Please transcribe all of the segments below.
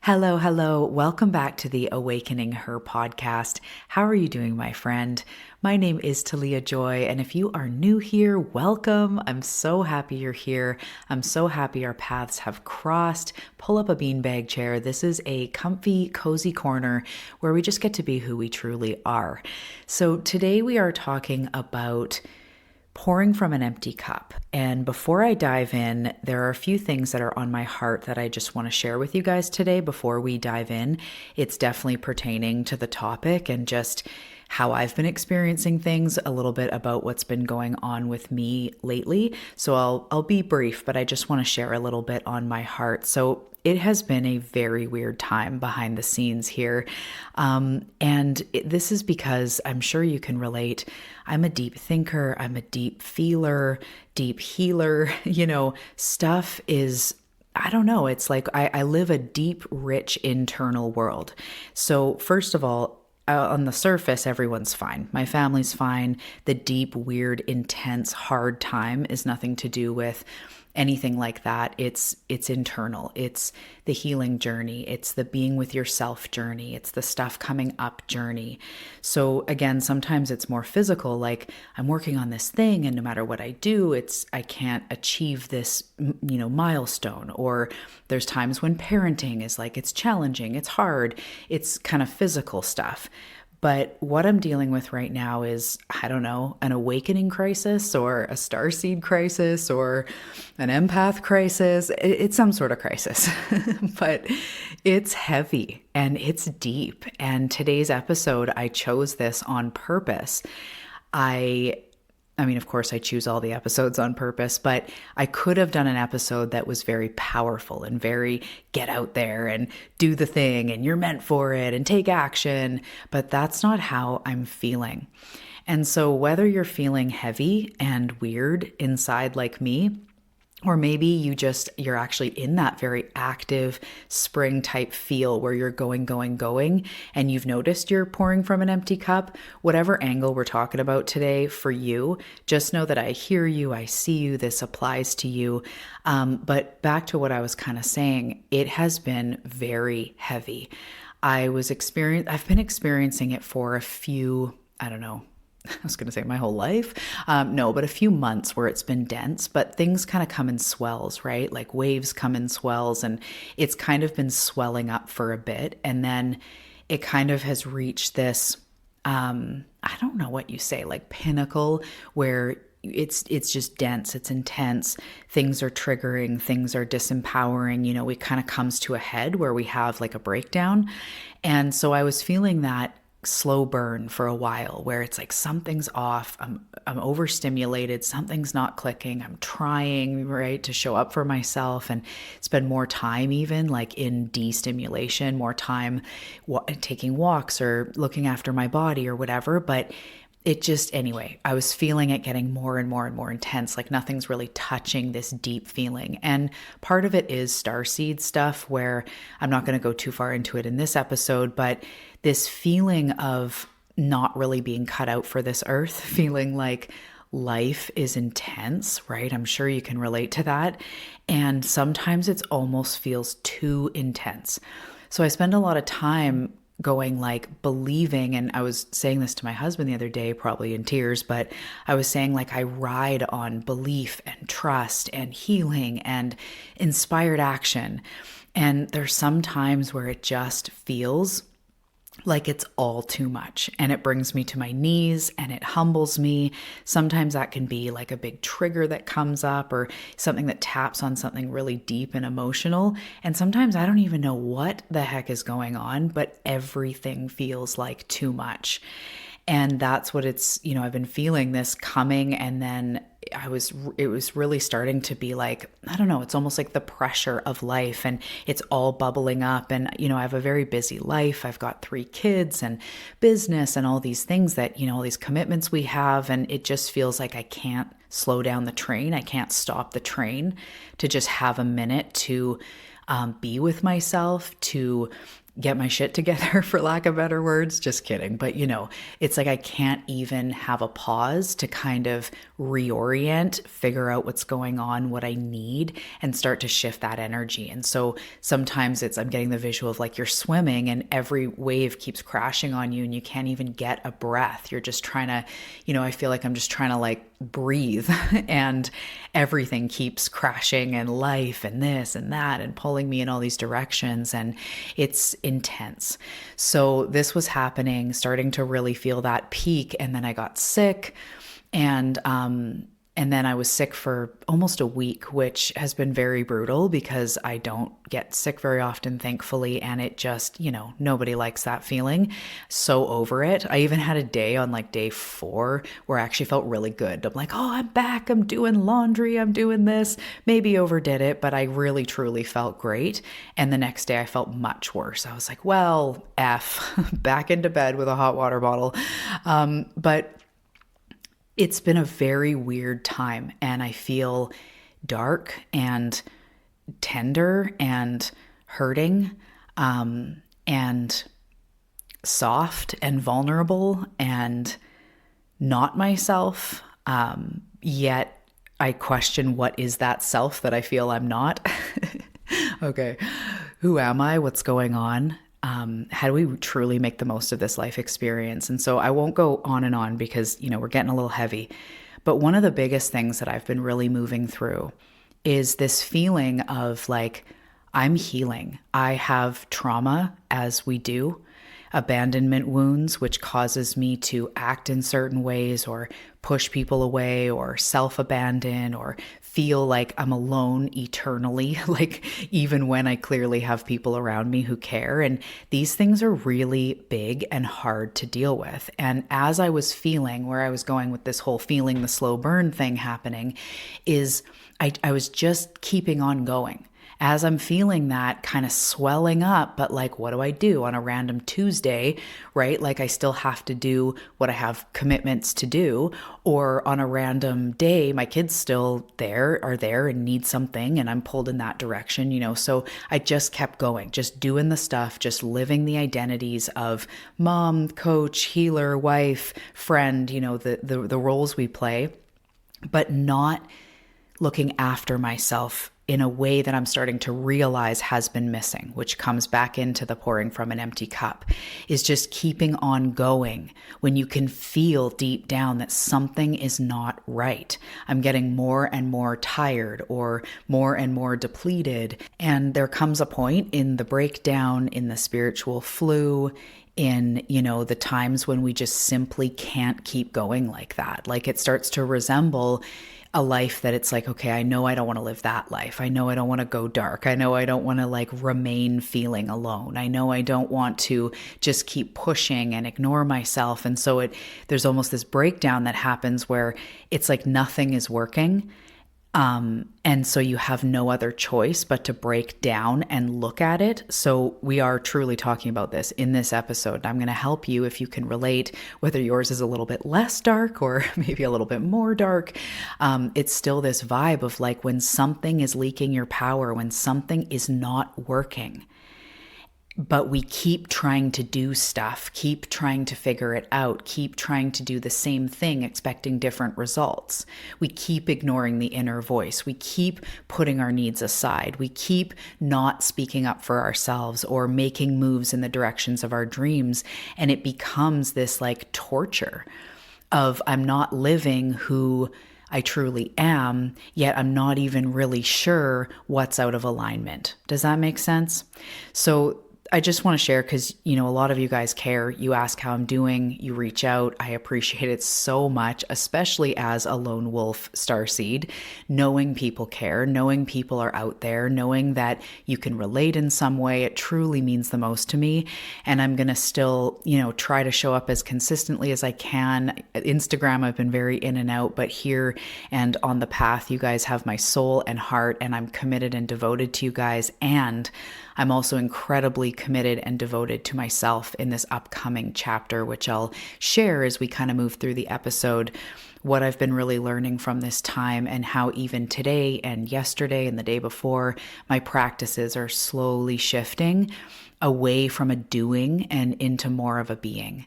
Hello, hello. Welcome back to the Awakening Her podcast. How are you doing, my friend? My name is Talia Joy, and if you are new here, welcome. I'm so happy you're here. I'm so happy our paths have crossed. Pull up a beanbag chair. This is a comfy, cozy corner where we just get to be who we truly are. So today we are talking about pouring from an empty cup. And before I dive in, there are a few things that are on my heart that I just want to share with you guys today before we dive in. It's definitely pertaining to the topic and just how I've been experiencing things, a little bit about what's been going on with me lately. So I'll be brief, but I just want to share a little bit on my heart. So it has been a very weird time behind the scenes here. This is because I'm sure you can relate. I'm a deep thinker. I'm a deep feeler, deep healer. Stuff is, I don't know. It's like I live a deep, rich internal world. So first of all, on the surface, everyone's fine. My family's fine. The deep, weird, intense, hard time is nothing to do with anything like that. It's internal. It's the healing journey. It's the being with yourself journey. It's the stuff coming up journey. So again, sometimes it's more physical, like I'm working on this thing and no matter what I do, I can't achieve this, milestone. Or there's times when parenting is like, it's challenging, it's hard, it's kind of physical stuff. But what I'm dealing with right now is, I don't know, an awakening crisis or a starseed crisis or an empath crisis. It's some sort of crisis, but it's heavy and it's deep. And today's episode, I chose this on purpose. I mean, of course, I choose all the episodes on purpose, but I could have done an episode that was very powerful and very get out there and do the thing and you're meant for it and take action. But that's not how I'm feeling. And so whether you're feeling heavy and weird inside like me, or maybe you're actually in that very active spring type feel where you're going, and you've noticed you're pouring from an empty cup, whatever angle we're talking about today for you, just know that I hear you, I see you, this applies to you. But back to what I was kind of saying, it has been very heavy. I've been experiencing it for a few, I don't know, I was going to say my whole life. No, but a few months where it's been dense, but things kind of come in swells, right? Like waves come in swells and it's kind of been swelling up for a bit. And then it kind of has reached this, I don't know what you say, like pinnacle where it's just dense, it's intense, things are triggering, things are disempowering, it kind of comes to a head where we have like a breakdown. And so I was feeling that slow burn for a while where it's like something's off, I'm overstimulated, something's not clicking, I'm trying, right, to show up for myself and spend more time even like in de-stimulation, more time taking walks or looking after my body or whatever. But anyway, I was feeling it getting more and more and more intense, like nothing's really touching this deep feeling. And part of it is starseed stuff where I'm not going to go too far into it in this episode, but this feeling of not really being cut out for this earth, feeling like life is intense, right? I'm sure you can relate to that. And sometimes it almost feels too intense. So I spend a lot of time going like believing, and I was saying this to my husband the other day, probably in tears, but I was saying like I ride on belief and trust and healing and inspired action. And there's some times where it just feels like it's all too much and it brings me to my knees and it humbles me. Sometimes that can be like a big trigger that comes up or something that taps on something really deep and emotional. And sometimes I don't even know what the heck is going on, but everything feels like too much. And that's what I've been feeling this coming. And then it was really starting to be like, I don't know, it's almost like the pressure of life and it's all bubbling up. And, I have a very busy life. I've got 3 kids and business and all these things that, all these commitments we have. And it just feels like I can't slow down the train. I can't stop the train to just have a minute to be with myself, to get my shit together, for lack of better words. Just kidding. But it's like I can't even have a pause to kind of reorient, figure out what's going on, what I need, and start to shift that energy. And so sometimes I'm getting the visual of like you're swimming and every wave keeps crashing on you and you can't even get a breath. You're just trying to, I feel like I'm just trying to like breathe and everything keeps crashing and life and this and that and pulling me in all these directions, and it's intense. So this was happening, starting to really feel that peak, and then I got sick, and then I was sick for almost a week, which has been very brutal because I don't get sick very often, thankfully. And it just, nobody likes that feeling. So over it. I even had a day on like day 4 where I actually felt really good. I'm like, oh, I'm back. I'm doing laundry. I'm doing this. Maybe overdid it, but I really, truly felt great. And the next day I felt much worse. I was like, well, back into bed with a hot water bottle. But it's been a very weird time, and I feel dark and tender and hurting, and soft and vulnerable and not myself. Yet I question, what is that self that I feel I'm not? Okay. Who am I? What's going on? How do we truly make the most of this life experience? And so I won't go on and on because, we're getting a little heavy. But one of the biggest things that I've been really moving through is this feeling of like, I'm healing. I have trauma, as we do, abandonment wounds, which causes me to act in certain ways or push people away or self-abandon or feel like I'm alone eternally, like even when I clearly have people around me who care. And these things are really big and hard to deal with. And as I was feeling, where I was going with this whole feeling the slow burn thing happening, is I was just keeping on going. As I'm feeling that kind of swelling up, but like, what do I do on a random Tuesday, right? Like I still have to do what I have commitments to do, or on a random day, my kids still are there and need something, and I'm pulled in that direction, So I just kept going, just doing the stuff, just living the identities of mom, coach, healer, wife, friend, the roles we play, but not looking after myself in a way that I'm starting to realize has been missing, which comes back into the pouring from an empty cup, is just keeping on going when you can feel deep down that something is not right. I'm getting more and more tired or more and more depleted. And there comes a point in the breakdown, in the spiritual flu, in, the times when we just simply can't keep going like that. Like it starts to resemble a life that it's like, okay, I know I don't want to live that life. I know I don't want to go dark. I know I don't want to like remain feeling alone. I know I don't want to just keep pushing and ignore myself. And so there's almost this breakdown that happens where it's like nothing is working. And so you have no other choice but to break down and look at it. So we are truly talking about this in this episode. I'm going to help you if you can relate, whether yours is a little bit less dark or maybe a little bit more dark. It's still this vibe of like when something is leaking your power, when something is not working. But we keep trying to do stuff, keep trying to figure it out, keep trying to do the same thing, expecting different results. We keep ignoring the inner voice. We keep putting our needs aside. We keep not speaking up for ourselves or making moves in the directions of our dreams. And it becomes this like torture of I'm not living who I truly am, yet I'm not even really sure what's out of alignment. Does that make sense? So I just want to share because, a lot of you guys care. You ask how I'm doing. You reach out. I appreciate it so much, especially as a lone wolf starseed, knowing people care, knowing people are out there, knowing that you can relate in some way. It truly means the most to me. And I'm going to still, try to show up as consistently as I can. Instagram, I've been very in and out, but here and on the path, you guys have my soul and heart, and I'm committed and devoted to you guys. And I'm also incredibly committed and devoted to myself in this upcoming chapter, which I'll share as we kind of move through the episode, what I've been really learning from this time and how even today and yesterday and the day before, my practices are slowly shifting away from a doing and into more of a being.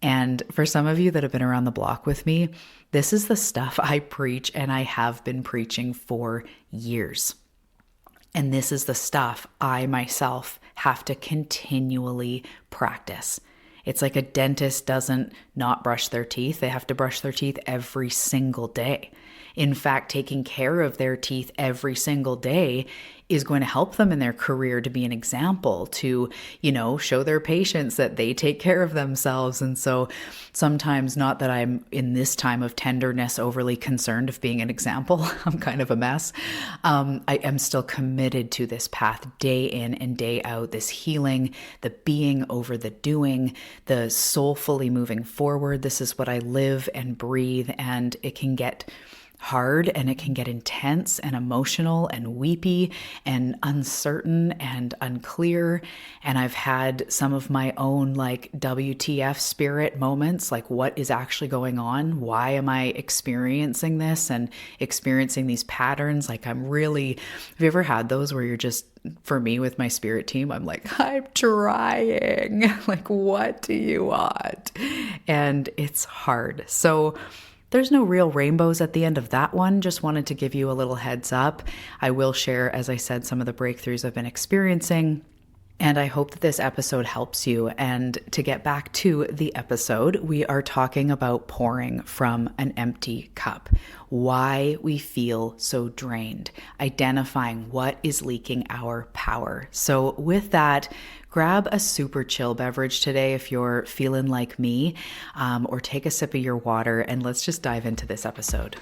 And for some of you that have been around the block with me, this is the stuff I preach and I have been preaching for years. And this is the stuff I myself have to continually practice. It's like a dentist doesn't not brush their teeth. They have to brush their teeth every single day. In fact, taking care of their teeth every single day is going to help them in their career to be an example, to, show their patients that they take care of themselves. And so sometimes, not that I'm in this time of tenderness overly concerned of being an example, I'm kind of a mess. I am still committed to this path day in and day out, this healing, the being over the doing, the soulfully moving forward. This is what I live and breathe, and it can get hard and it can get intense and emotional and weepy and uncertain and unclear. And I've had some of my own WTF spirit moments, like what is actually going on? Why am I experiencing this and experiencing these patterns? Have you ever had those where you're just, for me with my spirit team, I'm like, I'm trying. What do you want? And it's hard. So there's no real rainbows at the end of that one. Just wanted to give you a little heads up. I will share, as I said, some of the breakthroughs I've been experiencing. And I hope that this episode helps you. And to get back to the episode, we are talking about pouring from an empty cup, why we feel so drained, identifying what is leaking our power. So with that, grab a super chill beverage today if you're feeling like me, or take a sip of your water, and let's just dive into this episode.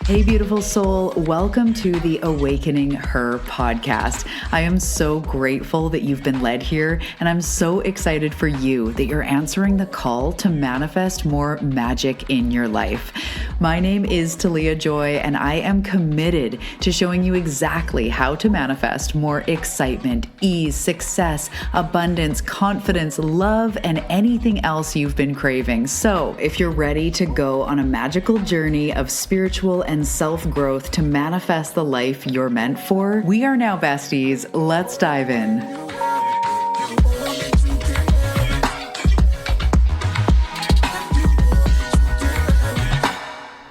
Hey, beautiful soul. Welcome to the Awakening Her podcast. I am so grateful that you've been led here, and I'm so excited for you that you're answering the call to manifest more magic in your life. My name is Talia Joy, and I am committed to showing you exactly how to manifest more excitement, ease, success, abundance, confidence, love, and anything else you've been craving. So if you're ready to go on a magical journey of spiritual and self-growth to manifest the life you're meant for, we are now besties. Let's dive in.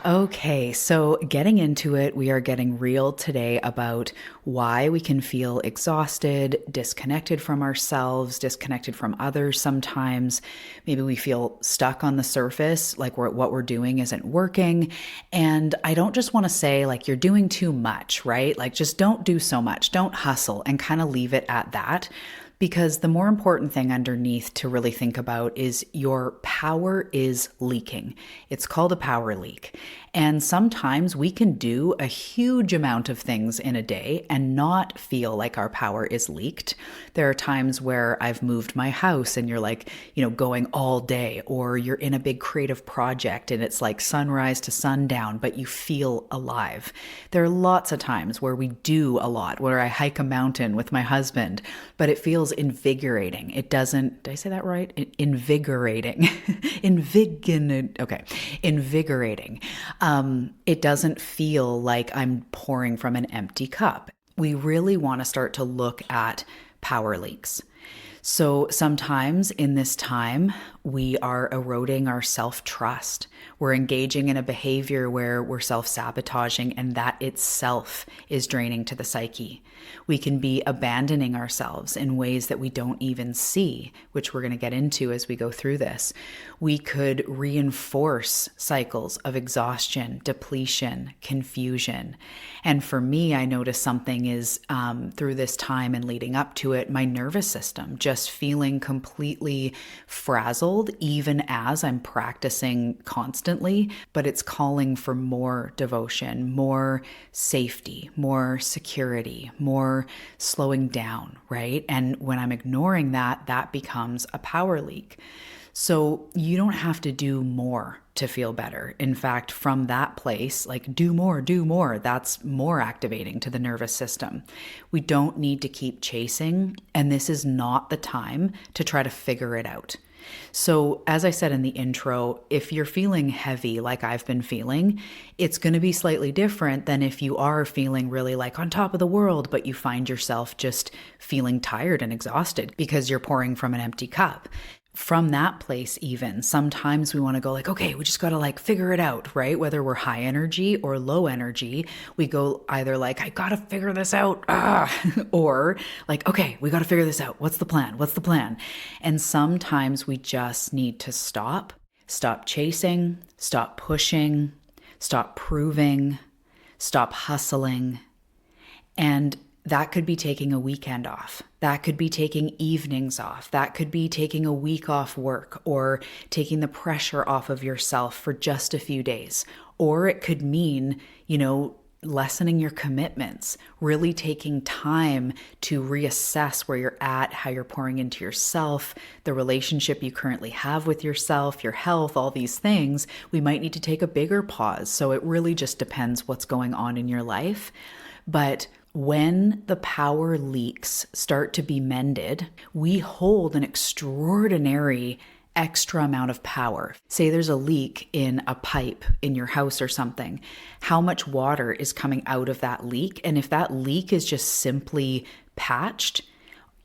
Okay, so getting into it, we are getting real today about why we can feel exhausted, disconnected from ourselves, disconnected from others sometimes. Maybe we feel stuck on the surface, like what we're doing isn't working. And I don't just want to say you're doing too much, right? Just don't do so much, don't hustle, and kind of leave it at that. Because the more important thing underneath to really think about is your power is leaking. It's called a power leak. And sometimes we can do a huge amount of things in a day and not feel like our power is leaked. There are times where I've moved my house and you're going all day, or you're in a big creative project and it's like sunrise to sundown, but you feel alive. There are lots of times where we do a lot, where I hike a mountain with my husband, but it feels invigorating. It doesn't, did I say that right? Invigorating. Invigorating. It doesn't feel like I'm pouring from an empty cup. We really want to start to look at power leaks. So sometimes in this time, we are eroding our self-trust. We're engaging in a behavior where we're self-sabotaging, and that itself is draining to the psyche. We can be abandoning ourselves in ways that we don't even see, which we're going to get into as we go through this. We could reinforce cycles of exhaustion, depletion, confusion. And for me, I noticed something is through this time and leading up to it, my nervous system just feeling completely frazzled, even as I'm practicing constantly, but it's calling for more devotion, more safety, more security, more slowing down, right? And when I'm ignoring that, that becomes a power leak. So you don't have to do more to feel better. In fact, from that place, do more, that's more activating to the nervous system. We don't need to keep chasing, and this is not the time to try to figure it out. So, as I said in the intro, if you're feeling heavy like I've been feeling, it's going to be slightly different than if you are feeling really like on top of the world, but you find yourself just feeling tired and exhausted because you're pouring from an empty cup. From that place, even sometimes we want to go like, okay, we just got to like figure it out, right? Whether we're high energy or low energy, we go either like, I got to figure this out, or like, okay, we got to figure this out. What's the plan? What's the plan? And sometimes we just need to stop chasing, stop pushing, stop proving, stop hustling. And that could be taking a weekend off. That could be taking evenings off. That could be taking a week off work or taking the pressure off of yourself for just a few days. Or it could mean, lessening your commitments, really taking time to reassess where you're at, how you're pouring into yourself, the relationship you currently have with yourself, your health, all these things. We might need to take a bigger pause. So it really just depends what's going on in your life. But when the power leaks start to be mended, we hold an extraordinary extra amount of power. Say there's a leak in a pipe in your house or something. How much water is coming out of that leak? And if that leak is just simply patched,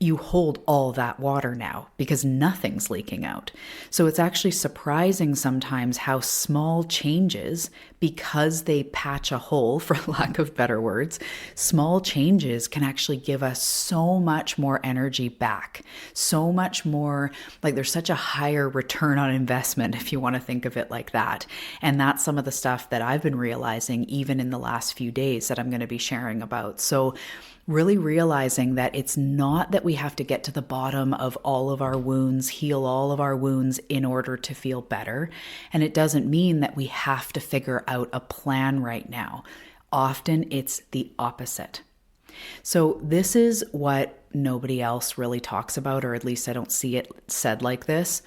you hold all that water now because nothing's leaking out. So it's actually surprising sometimes how small changes, because they patch a hole, for lack of better words, small changes can actually give us so much more energy back, so much more, like there's such a higher return on investment, if you want to think of it like that. And that's some of the stuff that I've been realizing even in the last few days that I'm going to be sharing about. So really realizing that it's not that we have to get to the bottom of all of our wounds, heal all of our wounds in order to feel better. And it doesn't mean that we have to figure out a plan right now. Often it's the opposite. So this is what nobody else really talks about, or at least I don't see it said like this.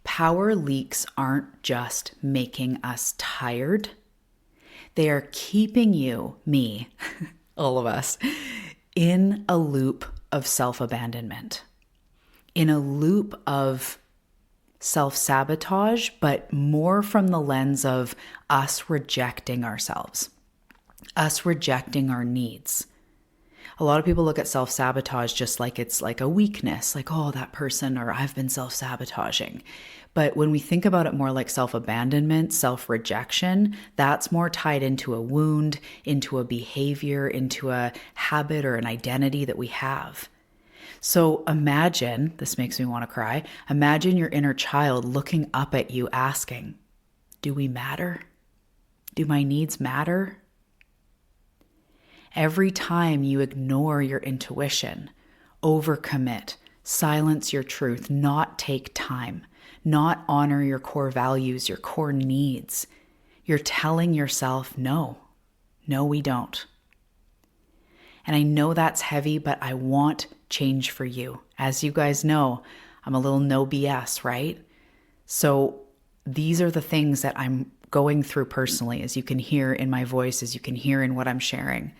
Power leaks aren't just making us tired. They are keeping you, me, all of us, in a loop of self-abandonment, in a loop of self-sabotage, but more from the lens of us rejecting ourselves, us rejecting our needs. A lot of people look at self-sabotage just like it's like a weakness, like, oh, that person, or I've been self-sabotaging. But when we think about it more like self-abandonment, self-rejection, that's more tied into a wound, into a behavior, into a habit or an identity that we have. So imagine, this makes me want to cry, imagine your inner child looking up at you asking, do we matter? Do my needs matter? Every time you ignore your intuition, overcommit, silence your truth, not take time, not honor your core values, your core needs, you're telling yourself, no, we don't. And I know that's heavy, but I want change for you. As you guys know, I'm a little no BS, right? So these are the things that I'm going through personally, as you can hear in my voice, as you can hear in what I'm sharing.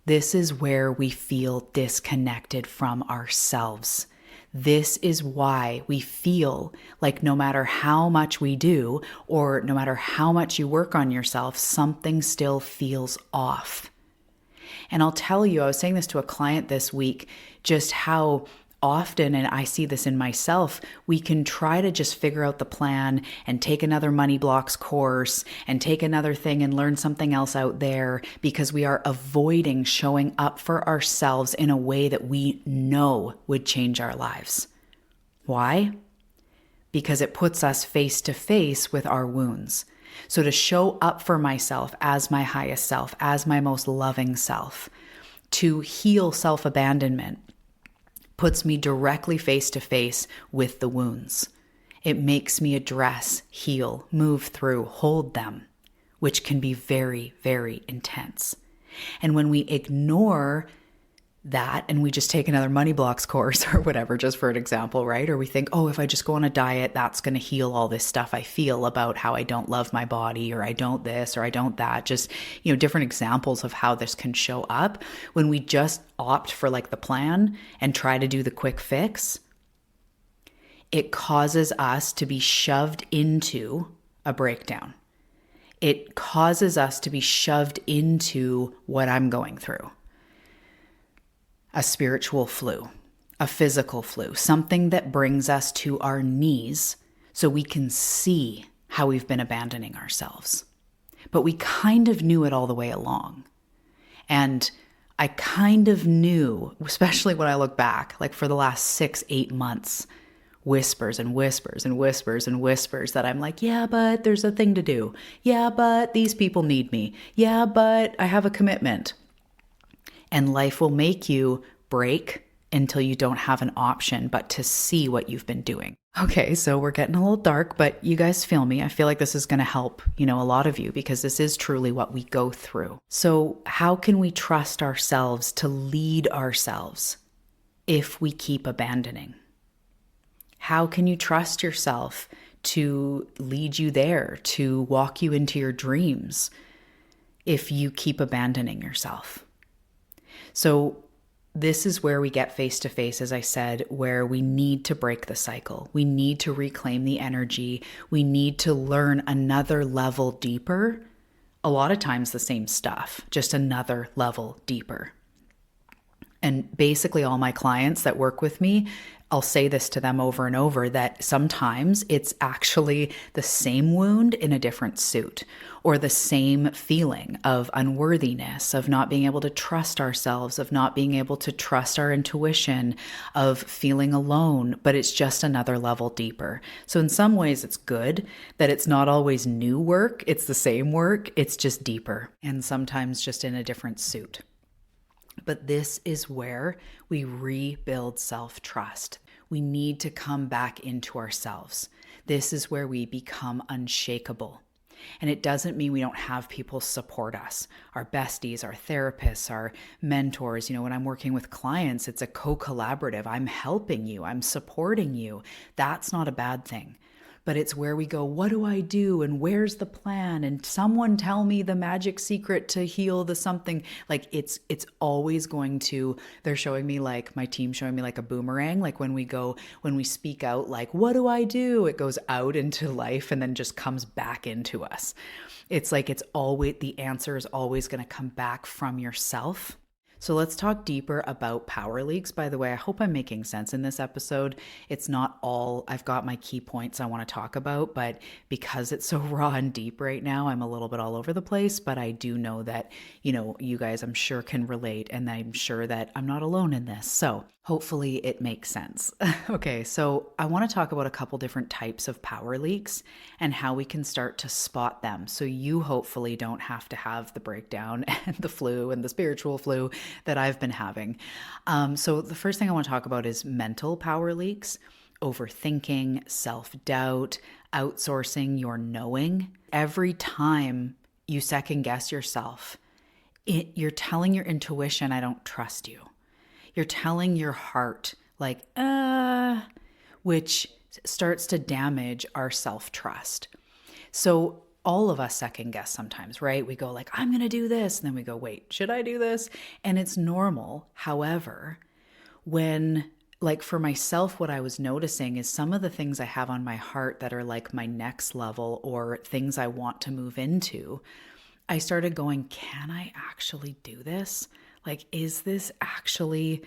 This is where we feel disconnected from ourselves. This is why we feel like no matter how much we do, or no matter how much you work on yourself, something still feels off. And I'll tell you, I was saying this to a client this week, just how often, and I see this in myself, we can try to just figure out the plan and take another money blocks course and take another thing and learn something else out there because we are avoiding showing up for ourselves in a way that we know would change our lives. Why? Because it puts us face to face with our wounds. So to show up for myself as my highest self, as my most loving self, to heal self-abandonment, puts me directly face to face with the wounds. It makes me address, heal, move through, hold them, which can be very, very intense. And when we ignore that and we just take another money blocks course or whatever, just for an example, right? Or we think, oh, if I just go on a diet, that's going to heal all this stuff I feel about how I don't love my body, or I don't this, or I don't that. Just, different examples of how this can show up. When we just opt for like the plan and try to do the quick fix, it causes us to be shoved into a breakdown. It causes us to be shoved into what I'm going through. A spiritual flu, a physical flu, something that brings us to our knees so we can see how we've been abandoning ourselves. But we kind of knew it all the way along. And I kind of knew, especially when I look back, like for the last 6-8 months, whispers and whispers and whispers and whispers that I'm like, yeah, but there's a thing to do. Yeah, but these people need me. Yeah, but I have a commitment. And life will make you break until you don't have an option but to see what you've been doing. Okay, so we're getting a little dark, but you guys feel me. I feel like this is going to help, a lot of you, because this is truly what we go through. So how can we trust ourselves to lead ourselves if we keep abandoning? How can you trust yourself to lead you there, to walk you into your dreams if you keep abandoning yourself? So this is where we get face to face, as I said, where we need to break the cycle. We need to reclaim the energy. We need to learn another level deeper. A lot of times the same stuff, just another level deeper. And basically all my clients that work with me, I'll say this to them over and over, that sometimes it's actually the same wound in a different suit, or the same feeling of unworthiness, of not being able to trust ourselves, of not being able to trust our intuition, of feeling alone, but it's just another level deeper. So in some ways it's good that it's not always new work, it's the same work, it's just deeper, and sometimes just in a different suit. But this is where we rebuild self-trust. We need to come back into ourselves. This is where we become unshakable. And it doesn't mean we don't have people support us, our besties, our therapists, our mentors. When I'm working with clients, it's a co-collaborative. I'm helping you. I'm supporting you. That's not a bad thing. But it's where we go, what do I do? And where's the plan? And someone tell me the magic secret to heal the something. Like it's always going to, they're showing me, like my team showing me like a boomerang. Like when we speak out, like, what do I do? It goes out into life and then just comes back into us. It's like, the answer is always going to come back from yourself. So let's talk deeper about power leaks. By the way, I hope I'm making sense in this episode. It's not all, I've got my key points I want to talk about, but because it's so raw and deep right now, I'm a little bit all over the place, but I do know that, you guys, I'm sure can relate, and I'm sure that I'm not alone in this. So hopefully it makes sense. Okay, so I want to talk about a couple different types of power leaks and how we can start to spot them. So you hopefully don't have to have the breakdown and the flu and the spiritual flu that I've been having. So the first thing I want to talk about is mental power leaks, overthinking, self-doubt, outsourcing your knowing. Every time you second guess yourself, you're telling your intuition, I don't trust you. You're telling your heart, like, which starts to damage our self-trust. So all of us second guess sometimes, right? We go like, I'm going to do this. And then we go, wait, should I do this? And it's normal. However, when, like for myself, what I was noticing is some of the things I have on my heart that are like my next level or things I want to move into, I started going, can I actually do this? Like, is this actually,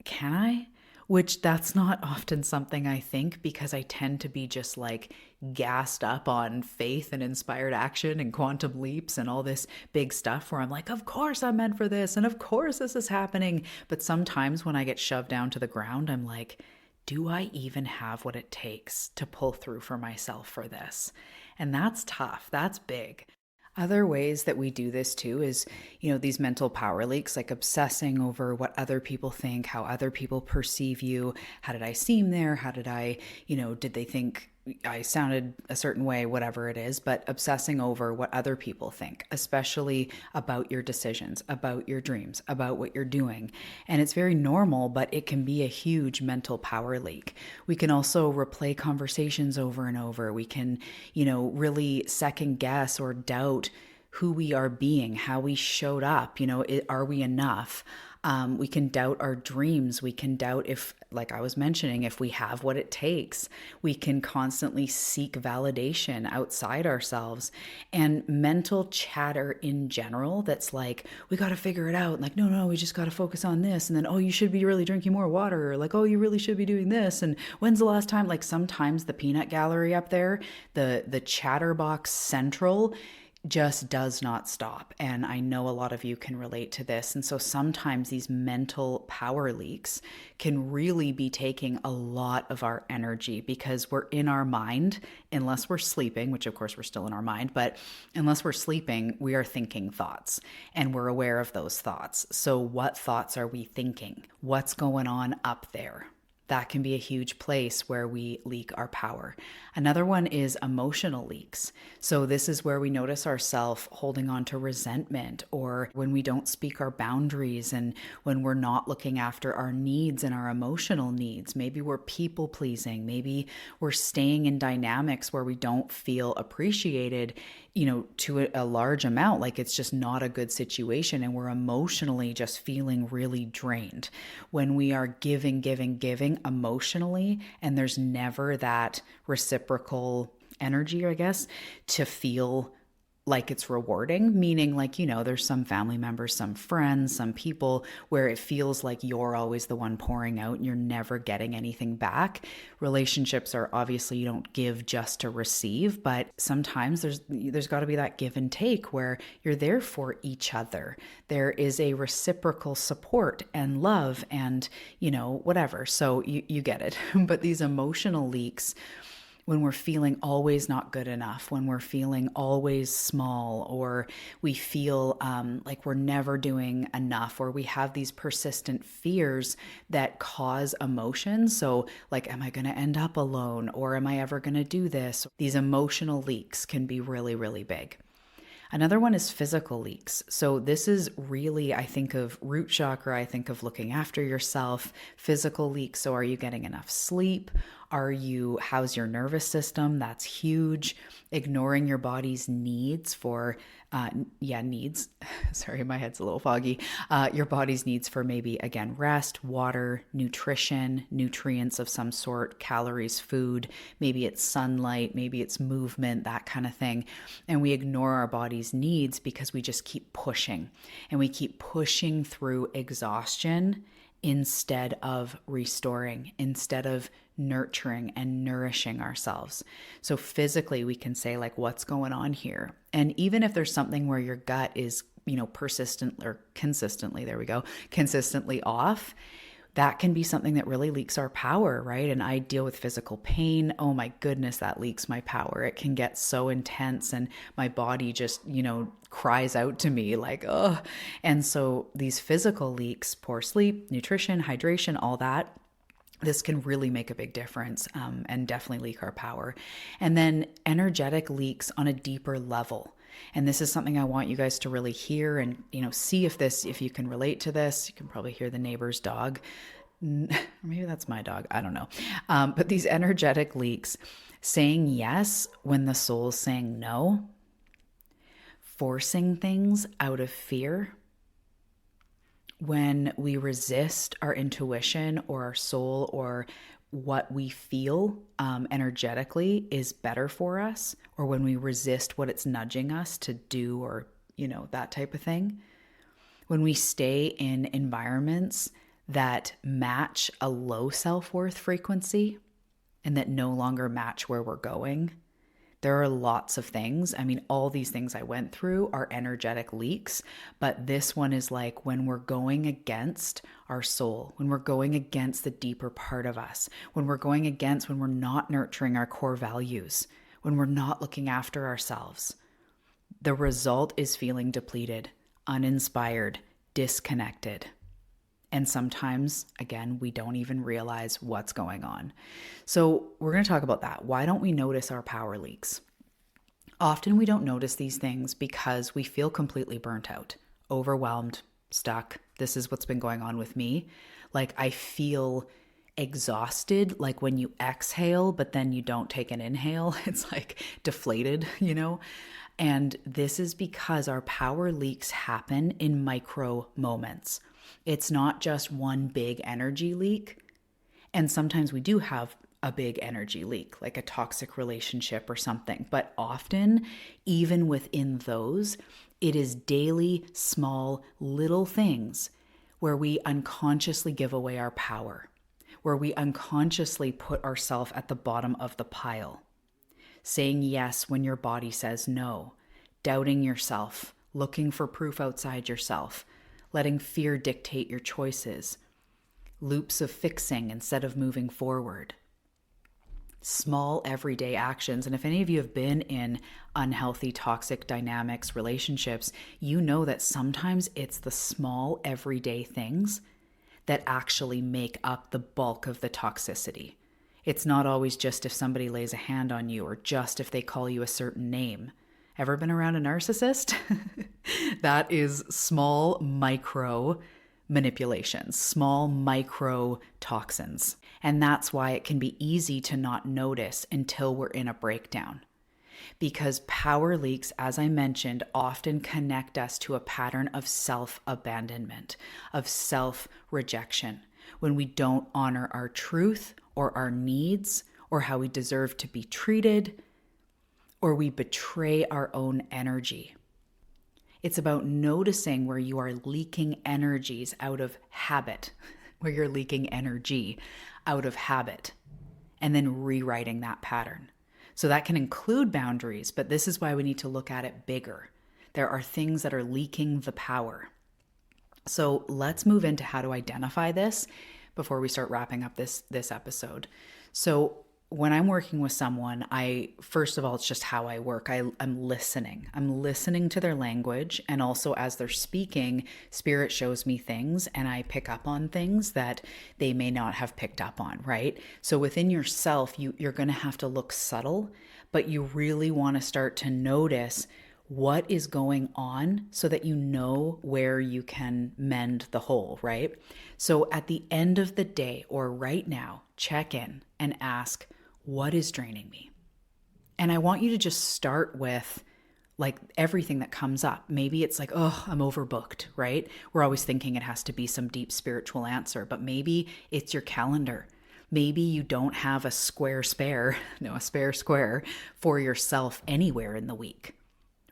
can I? Which that's not often something I think, because I tend to be just like gassed up on faith and inspired action and quantum leaps and all this big stuff where I'm like, of course I'm meant for this. And of course this is happening. But sometimes when I get shoved down to the ground, I'm like, do I even have what it takes to pull through for myself for this? And that's tough. That's big. Other ways that we do this too is, these mental power leaks, like obsessing over what other people think, how other people perceive you. How did I seem there? How did I, did they think I sounded a certain way, whatever it is, but obsessing over what other people think, especially about your decisions, about your dreams, about what you're doing. And it's very normal, but it can be a huge mental power leak. We can also replay conversations over and over. We can, really second guess or doubt who we are being, how we showed up, are we enough? We can doubt our dreams. We can doubt if, like I was mentioning, if we have what it takes. We can constantly seek validation outside ourselves. And mental chatter in general that's like, we got to figure it out. Like, no, no, we just got to focus on this. And then, oh, you should be really drinking more water. Or like, oh, you really should be doing this. And when's the last time? Like sometimes the peanut gallery up there, the chatterbox central just does not stop. And I know a lot of you can relate to this. And so sometimes these mental power leaks can really be taking a lot of our energy because we're in our mind, unless we're sleeping, which of course we're still in our mind, but unless we're sleeping, we are thinking thoughts and we're aware of those thoughts. So what thoughts are we thinking? What's going on up there? That can be a huge place where we leak our power. Another one is emotional leaks. So this is where we notice ourselves holding on to resentment, or when we don't speak our boundaries, and when we're not looking after our needs and our emotional needs. Maybe we're people pleasing. Maybe we're staying in dynamics where we don't feel appreciated, to a large amount. Like it's just not a good situation and we're emotionally just feeling really drained. When we are giving emotionally, and there's never that reciprocal energy, I guess, to feel like it's rewarding, meaning like, there's some family members, some friends, some people where it feels like you're always the one pouring out and you're never getting anything back. Relationships are obviously, you don't give just to receive, but sometimes there's got to be that give and take where you're there for each other. There is a reciprocal support and love and, whatever. So you get it. But these emotional leaks, when we're feeling always not good enough, when we're feeling always small, or we feel like we're never doing enough, or we have these persistent fears that cause emotions. So like, am I going to end up alone? Or am I ever going to do this? These emotional leaks can be really, really big. Another one is physical leaks. So this is really, I think of root chakra, I think of looking after yourself, physical leaks. So are you getting enough sleep? How's your nervous system? That's huge. Ignoring your body's needs for, needs. Sorry, my head's a little foggy. Your body's needs for maybe, again, rest, water, nutrition, nutrients of some sort, calories, food. Maybe it's sunlight, maybe it's movement, that kind of thing. And we ignore our body's needs because we just keep pushing. And we keep pushing through exhaustion instead of restoring, instead of nurturing and nourishing ourselves. So physically, we can say like, what's going on here? And even if there's something where your gut is, consistently off, that can be something that really leaks our power, right? And I deal with physical pain. Oh my goodness, that leaks my power. It can get so intense and my body just, cries out to me like, oh. And so these physical leaks, poor sleep, nutrition, hydration, all that, this can really make a big difference and definitely leak our power. And then energetic leaks on a deeper level. And this is something I want you guys to really hear and, see if you can relate to this. You can probably hear the neighbor's dog. Maybe that's my dog. I don't know. But these energetic leaks, saying yes when the soul's saying no, forcing things out of fear, when we resist our intuition or our soul or what we feel energetically is better for us, or when we resist what it's nudging us to do, or, that type of thing. When we stay in environments that match a low self-worth frequency and that no longer match where we're going. There are lots of things. I mean, all these things I went through are energetic leaks, but this one is like when we're going against our soul, when we're going against the deeper part of us, when we're not nurturing our core values, when we're not looking after ourselves. The result is feeling depleted, uninspired, disconnected. And sometimes, again, we don't even realize what's going on. So we're going to talk about that. Why don't we notice our power leaks? Often we don't notice these things because we feel completely burnt out, overwhelmed, stuck. This is what's been going on with me. Like I feel exhausted, like when you exhale, but then you don't take an inhale, it's like deflated, And this is because our power leaks happen in micro moments. It's not just one big energy leak. And sometimes we do have a big energy leak, like a toxic relationship or something. But often, even within those, it is daily, small, little things where we unconsciously give away our power, where we unconsciously put ourselves at the bottom of the pile. Saying yes when your body says no, doubting yourself, looking for proof outside yourself, letting fear dictate your choices, loops of fixing instead of moving forward. Small everyday actions. And if any of you have been in unhealthy, toxic dynamics, relationships, you know that sometimes it's the small everyday things that actually make up the bulk of the toxicity. It's not always just if somebody lays a hand on you or just if they call you a certain name. Ever been around a narcissist? That is small micro manipulations, small micro toxins. And that's why it can be easy to not notice until we're in a breakdown. Because power leaks, as I mentioned, often connect us to a pattern of self-abandonment, of self-rejection, when we don't honor our truth or our needs or how we deserve to be treated, or we betray our own energy. It's about noticing where you are leaking energies out of habit, where you're leaking energy out of habit, and then rewriting that pattern. So that can include boundaries, but this is why we need to look at it bigger. There are things that are leaking the power. So let's move into how to identify this before we start wrapping up this episode. So when I'm working with someone, first of all, it's just how I work. I'm listening. I'm listening to their language. And also as they're speaking, spirit shows me things and I pick up on things that they may not have picked up on, right? So within yourself, you're going to have to look subtle, but you really want to start to notice what is going on so that you know where you can mend the hole, right? So at the end of the day or right now, check in and ask, what is draining me? And I want you to just start with like everything that comes up. Maybe it's like, oh, I'm overbooked, right? We're always thinking it has to be some deep spiritual answer, but maybe it's your calendar. Maybe you don't have a spare square for yourself anywhere in the week,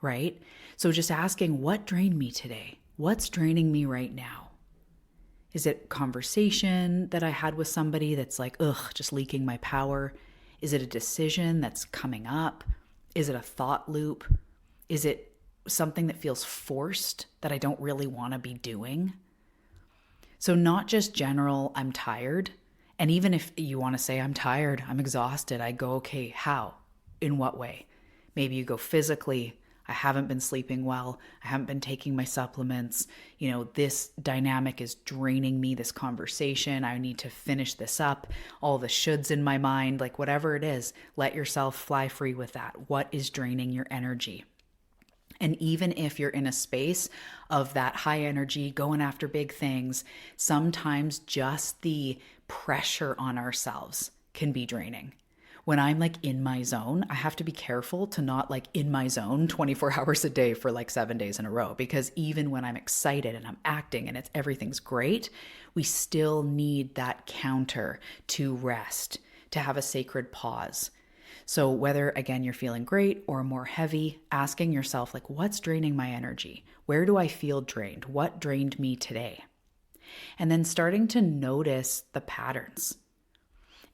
right? So just asking, what drained me today? What's draining me right now? Is it conversation that I had with somebody that's like, ugh, just leaking my power? Is it a decision that's coming up? Is it a thought loop? Is it something that feels forced that I don't really want to be doing? So not just general, I'm tired. And even if you want to say, I'm tired, I'm exhausted, I go, okay, how? In what way? Maybe you go physically, I haven't been sleeping well. I haven't been taking my supplements. This dynamic is draining me, this conversation. I need to finish this up. All the shoulds in my mind, like whatever it is, let yourself fly free with that. What is draining your energy? And even if you're in a space of that high energy, going after big things, sometimes just the pressure on ourselves can be draining. When I'm like in my zone, I have to be careful to not like in my zone 24 hours a day for like 7 days in a row, because even when I'm excited and I'm acting and everything's great, we still need that counter to rest, to have a sacred pause. So whether, again, you're feeling great or more heavy, asking yourself like, what's draining my energy? Where do I feel drained? What drained me today? And then starting to notice the patterns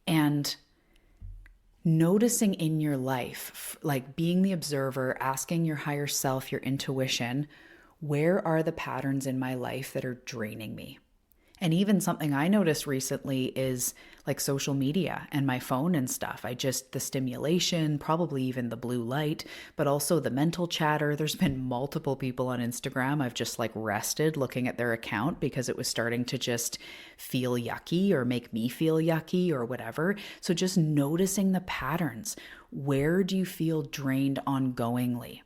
and noticing in your life, like being the observer, asking your higher self, your intuition, where are the patterns in my life that are draining me? And even something I noticed recently is like social media and my phone and stuff. The stimulation, probably even the blue light, but also the mental chatter. There's been multiple people on Instagram I've just like rested looking at their account because it was starting to just feel yucky or make me feel yucky or whatever. So just noticing the patterns. Where do you feel drained ongoingly?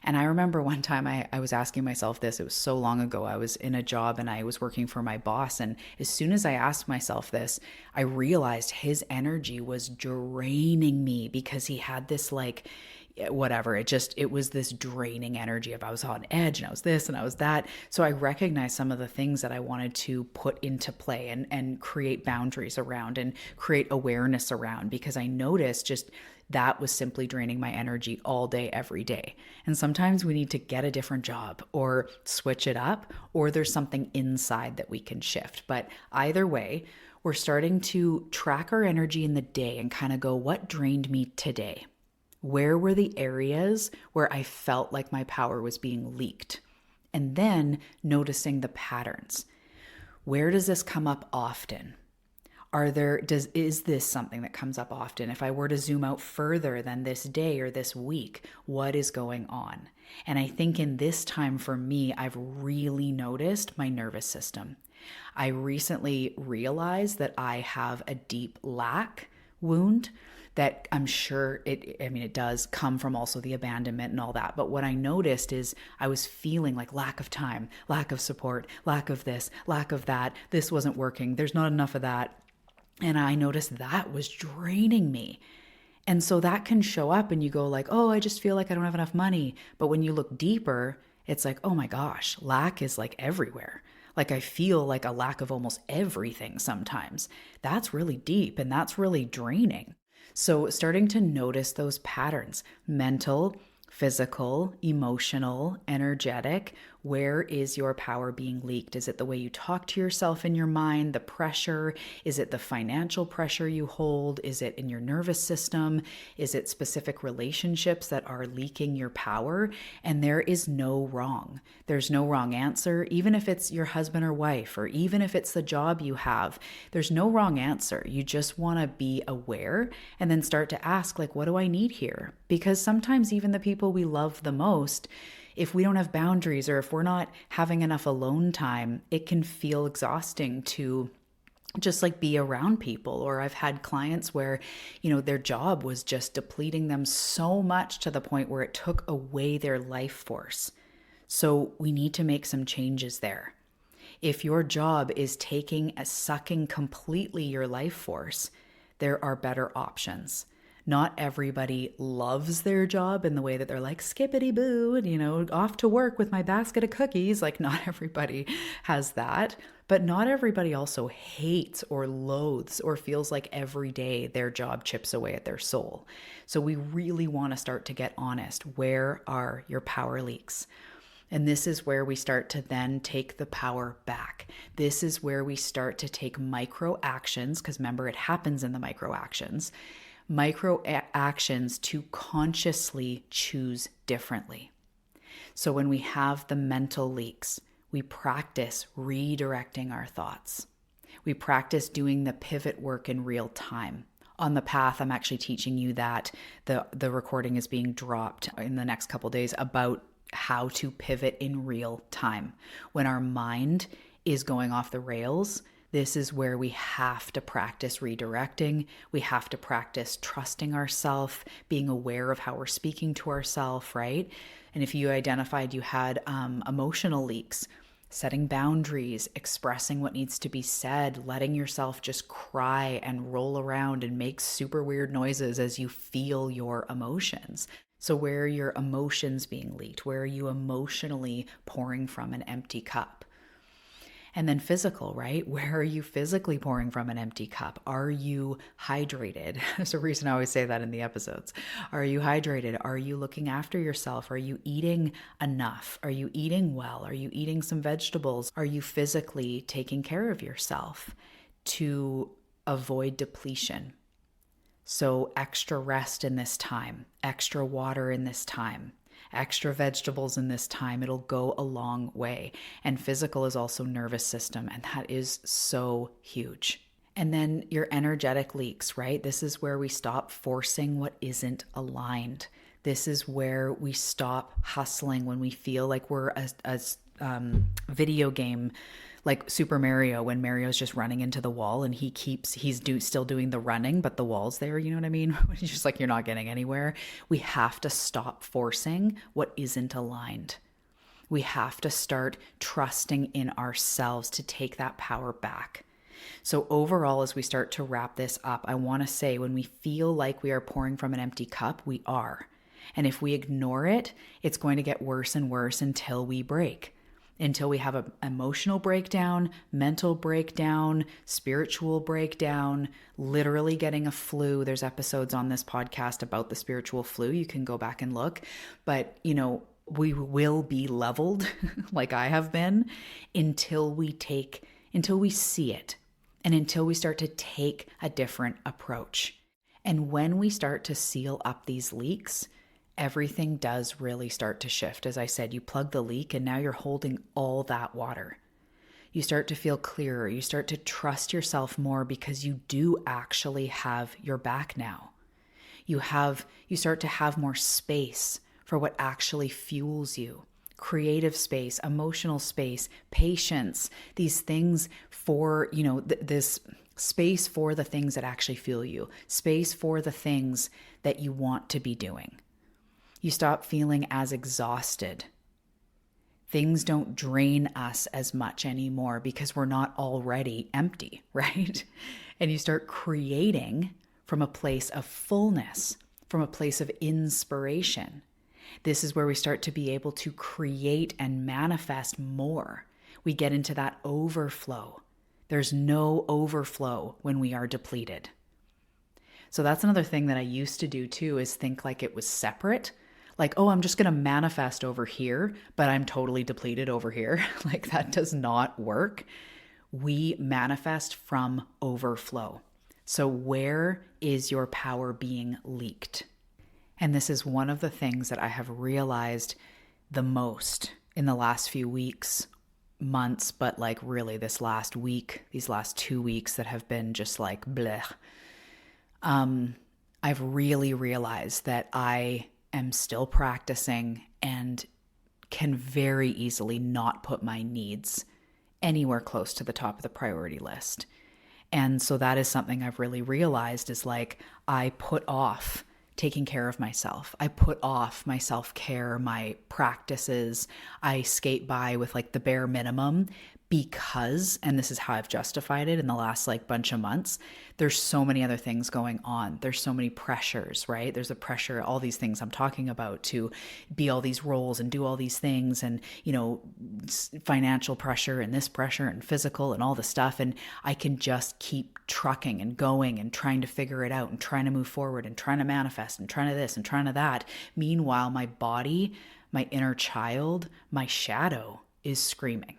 And I remember one time I was asking myself this, it was so long ago, I was in a job and I was working for my boss. And as soon as I asked myself this, I realized his energy was draining me because he had this like, whatever. It was this draining energy of I was on edge and I was this and I was that. So I recognized some of the things that I wanted to put into play and create boundaries around and create awareness around, because I noticed just that was simply draining my energy all day, every day. And sometimes we need to get a different job or switch it up, or there's something inside that we can shift. But either way, we're starting to track our energy in the day and kind of go, what drained me today? Where were the areas where I felt like my power was being leaked? And then noticing the patterns. Where does this come up often? Is this something that comes up often? If I were to zoom out further than this day or this week, what is going on? And I think in this time for me, I've really noticed my nervous system. I recently realized that I have a deep lack wound that I'm sure it does come from also the abandonment and all that. But what I noticed is I was feeling like lack of time, lack of support, lack of this, lack of that. This wasn't working. There's not enough of that. And I noticed that was draining me. And so that can show up and you go like, oh, I just feel like I don't have enough money. But when you look deeper, it's like, oh my gosh, lack is like everywhere. Like I feel like a lack of almost everything sometimes. That's really deep and that's really draining. So starting to notice those patterns, mental, physical, emotional, energetic. Where is your power being leaked? Is it the way you talk to yourself in your mind, the pressure? Is it the financial pressure you hold? Is it in your nervous system? Is it specific relationships that are leaking your power? And there is no wrong. There's no wrong answer, even if it's your husband or wife, or even if it's the job you have. There's no wrong answer. You just want to be aware and then start to ask, like, what do I need here? Because sometimes even the people we love the most, if we don't have boundaries or if we're not having enough alone time, it can feel exhausting to just like be around people. Or I've had clients where, their job was just depleting them so much to the point where it took away their life force. So we need to make some changes there. If your job is sucking completely your life force, there are better options. Not everybody loves their job in the way that they're like skippity boo and, off to work with my basket of cookies. Like not everybody has that, but not everybody also hates or loathes or feels like every day their job chips away at their soul. So we really want to start to get honest. Where are your power leaks? And this is where we start to then take the power back. This is where we start to take micro actions, because remember, it happens in the micro actions to consciously choose differently. So when we have the mental leaks, we practice redirecting our thoughts. We practice doing the pivot work in real time. On the path, I'm actually teaching you that the recording is being dropped in the next couple of days about how to pivot in real time. When our mind is going off the rails, this is where we have to practice redirecting. We have to practice trusting ourselves, being aware of how we're speaking to ourselves, right? And if you identified you had emotional leaks, setting boundaries, expressing what needs to be said, letting yourself just cry and roll around and make super weird noises as you feel your emotions. So where are your emotions being leaked? Where are you emotionally pouring from an empty cup? And then physical, right? Where are you physically pouring from an empty cup? Are you hydrated? There's a reason I always say that in the episodes. Are you hydrated? Are you looking after yourself? Are you eating enough? Are you eating well? Are you eating some vegetables? Are you physically taking care of yourself to avoid depletion? So extra rest in this time, extra water in this time, extra vegetables in this time, it'll go a long way. And physical is also nervous system, and that is so huge. And then your energetic leaks, right? This is where we stop forcing what isn't aligned. This is where we stop hustling when we feel like we're a video game, like Super Mario, when Mario's just running into the wall and he's still doing the running, but the wall's there, you know what I mean? It's just like you're not getting anywhere. We have to stop forcing what isn't aligned. We have to start trusting in ourselves to take that power back. So overall, as we start to wrap this up, I want to say when we feel like we are pouring from an empty cup, we are. And if we ignore it, it's going to get worse and worse until we break, until we have an emotional breakdown, mental breakdown, spiritual breakdown, literally getting a flu. There's episodes on this podcast about the spiritual flu. You can go back and look. But, we will be leveled like I have been until we see it and until we start to take a different approach. And when we start to seal up these leaks, everything does really start to shift. As I said, you plug the leak and now you're holding all that water. You start to feel clearer. You start to trust yourself more because you do actually have your back now. You start to have more space for what actually fuels you. Creative space, emotional space, patience, these things for, this space for the things that actually fuel you, space for the things that you want to be doing. You stop feeling as exhausted. Things don't drain us as much anymore because we're not already empty, right? And you start creating from a place of fullness, from a place of inspiration. This is where we start to be able to create and manifest more. We get into that overflow. There's no overflow when we are depleted. So that's another thing that I used to do too, is think like it was separate. Like, oh, I'm just going to manifest over here, but I'm totally depleted over here. Like that does not work. We manifest from overflow. So where is your power being leaked? And this is one of the things that I have realized the most in the last few weeks, months, but like really this last week, these last 2 weeks that have been just like bleh. I've really realized that I am still practicing and can very easily not put my needs anywhere close to the top of the priority list. And so that is something I've really realized is like I put off taking care of myself. I put off my self-care, my practices. I skate by with like the bare minimum because, and this is how I've justified it in the last like bunch of months, there's so many other things going on. There's so many pressures, right? There's a pressure, all these things I'm talking about, to be all these roles and do all these things, and, financial pressure and this pressure and physical and all the stuff. And I can just keep trucking and going and trying to figure it out and trying to move forward and trying to manifest and trying to this and trying to that. Meanwhile, my body, my inner child, my shadow is screaming.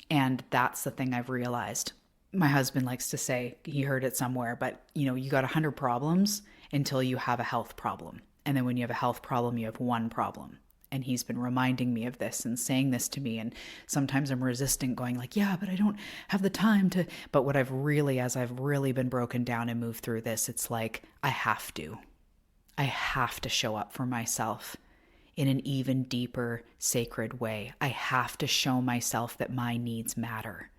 And that's the thing I've realized. My husband likes to say, he heard it somewhere, but you got 100 problems until you have a health problem. And then when you have a health problem, you have one problem. And he's been reminding me of this and saying this to me. And sometimes I'm resistant, going like, yeah, but I don't have the time to. But what I've really, as I've really been broken down and moved through this, it's like, I have to show up for myself in an even deeper, sacred way. I have to show myself that my needs matter.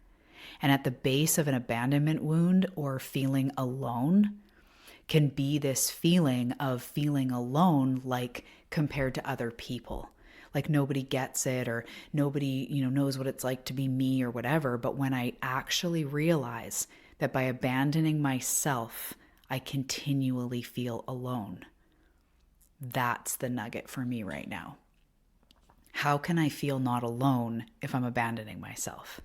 And at the base of an abandonment wound or feeling alone can be this feeling of feeling alone, like compared to other people. Like nobody gets it, or nobody, knows what it's like to be me or whatever. But when I actually realize that by abandoning myself, I continually feel alone. That's the nugget for me right now. How can I feel not alone if I'm abandoning myself?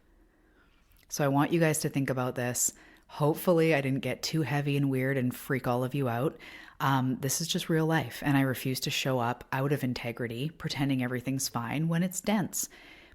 So I want you guys to think about this. Hopefully I didn't get too heavy and weird and freak all of you out. This is just real life, and I refuse to show up out of integrity, pretending everything's fine when it's dense.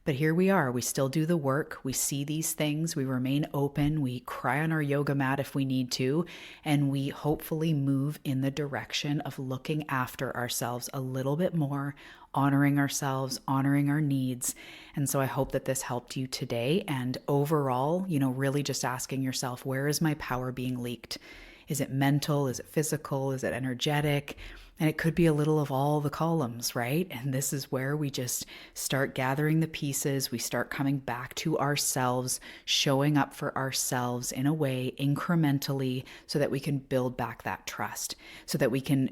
But here we are. We still do the work. We see these things. We remain open. We cry on our yoga mat if we need to. And we hopefully move in the direction of looking after ourselves a little bit more, honoring ourselves, honoring our needs. And so I hope that this helped you today. And overall, really just asking yourself, where is my power being leaked? Is it mental? Is it physical? Is it energetic? And it could be a little of all the columns, right? And this is where we just start gathering the pieces. We start coming back to ourselves, showing up for ourselves in a way incrementally, so that we can build back that trust, so that we can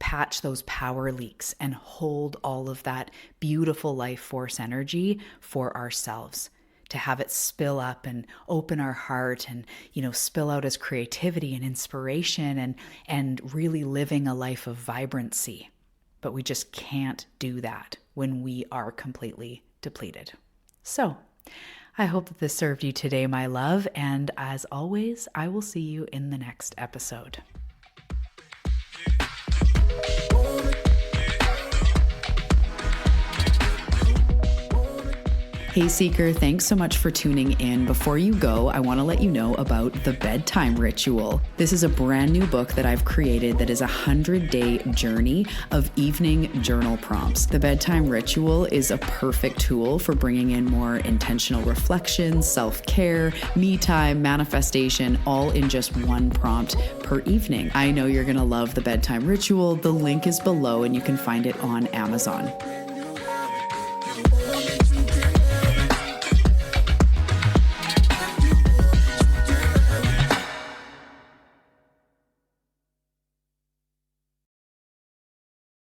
patch those power leaks and hold all of that beautiful life force energy for ourselves, to have it spill up and open our heart and, spill out as creativity and inspiration and really living a life of vibrancy. but we just can't do that when we are completely depleted. So I hope that this served you today, my love. And as always, I will see you in the next episode. Hey Seeker, thanks so much for tuning in. Before you go, I want to let you know about The Bedtime Ritual. This is a brand new book that I've created that is a 100-day journey of evening journal prompts. The Bedtime Ritual is a perfect tool for bringing in more intentional reflection, self-care, me time, manifestation, all in just one prompt per evening. I know you're going to love The Bedtime Ritual. The link is below and you can find it on Amazon.